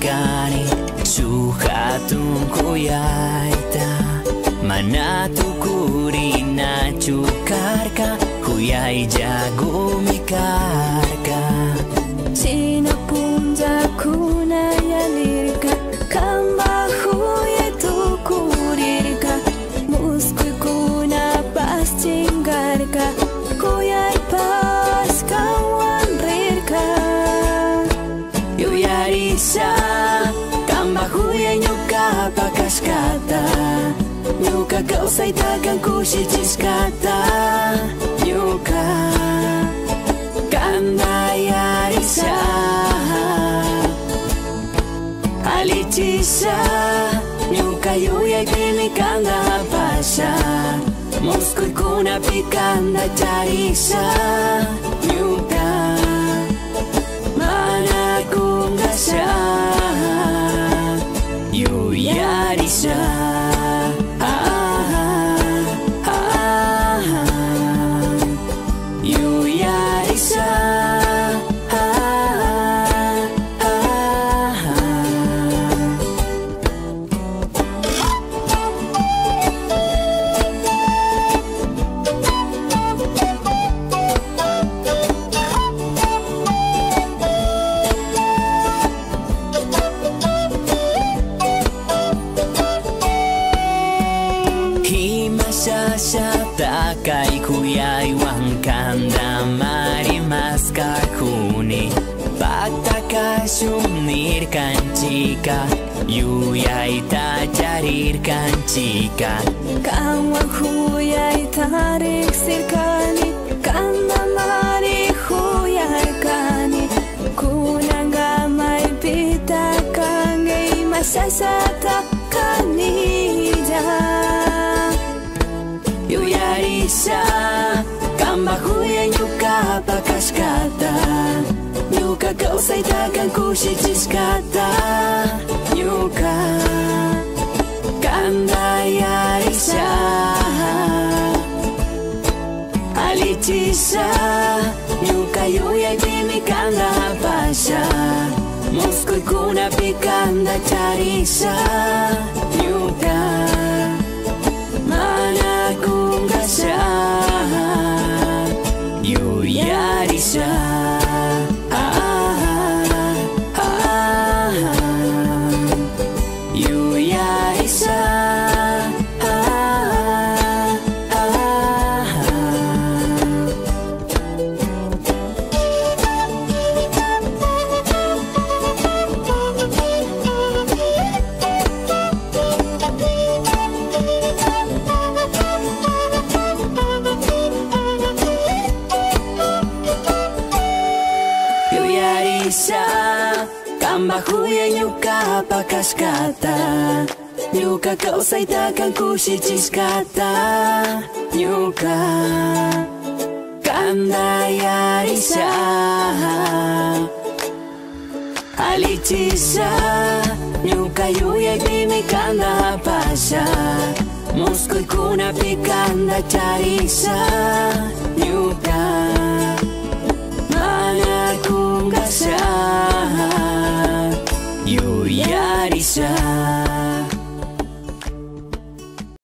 kani suhatun kuyaita mana tukuri na cukarka huyai jago mikarka sinapunja kuna yalirka kamba huye tukurirka muskul kuna pas cinggarka kuyai pas kawan rirka yuyarisa kamba huye nyuka pakas kata nyuka kau saitakan kusicis kata nyuka kanda yarisa alicisa nyuka yuyai pili kanda pasa muskul kuna pikanda carisa nyuka mana kungasa yuyarisa takai kuyai wangkanda mari maskar kuni pataka sumnir kancika yuyai tajarir kancika kawa huyai tarik sirkani kanda mari huyai kani kunanga mai pita kangai masasata kanija yuyarisa kamba huye nyuka pakas kata nyuka kau saitakan kusicis kata nyuka kanda yarisa alicisa nyuka yuyai pimi kanda pasa muskul kuna pikanda carisa nyuka mana kungasa yuyarisa yuyarisa kamba huye nyuka pakas kata nyuka kau saitakan kusicis kata nyuka kanda yarisa alicisa nyuka yuyai pimi kanda pasa muskul kuna pikanda carisa nyuka mana kungasa yuyarisa